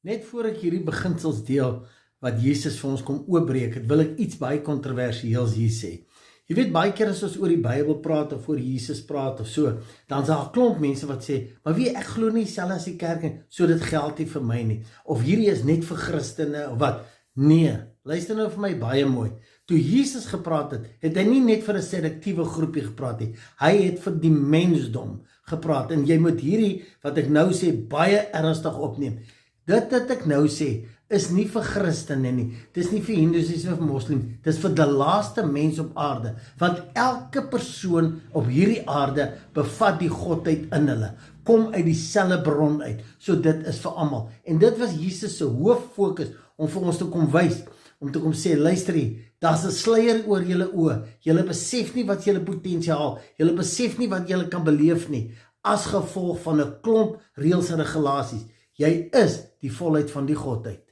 Net voor ek hierdie beginsels deel wat Jesus vir ons kom oopbreek het, wil ek iets baie kontroversieels hier sê. Jy weet, baie keer as ons oor die Bybel praat of oor Jesus praat of so, dan is daar 'n klomp mense wat sê, maar ek glo nie dieselfde as die kerk nie, so dit geld nie vir my nie. Of hierdie is net vir Christene of wat. Nee, luister nou vir my baie mooi. Toe Jesus gepraat het, het hy nie net vir 'n selektiewe groepie gepraat nie. Hy het vir die mensdom gepraat. En jy moet hierdie, wat ek nou sê, baie ernstig opneem. Dit wat ek nou sê, is nie vir Christene nie. Dit is nie vir Hindus, dit is vir Moslim. Dit is vir die laaste mens op aarde. Want elke persoon op hierdie aarde bevat die godheid in hulle. Kom uit dieselfde bron uit. So dit is vir almal. En dit was Jesus se hooffokus om vir ons te kom wys, om te kom sê, luister hier, daar's 'n sluier oor julle oë. Julle besef nie wat julle potensiaal, julle besef nie wat julle kan beleef nie, as gevolg van 'n klomp reëls en regulasies. Jy is die volheid van die godheid.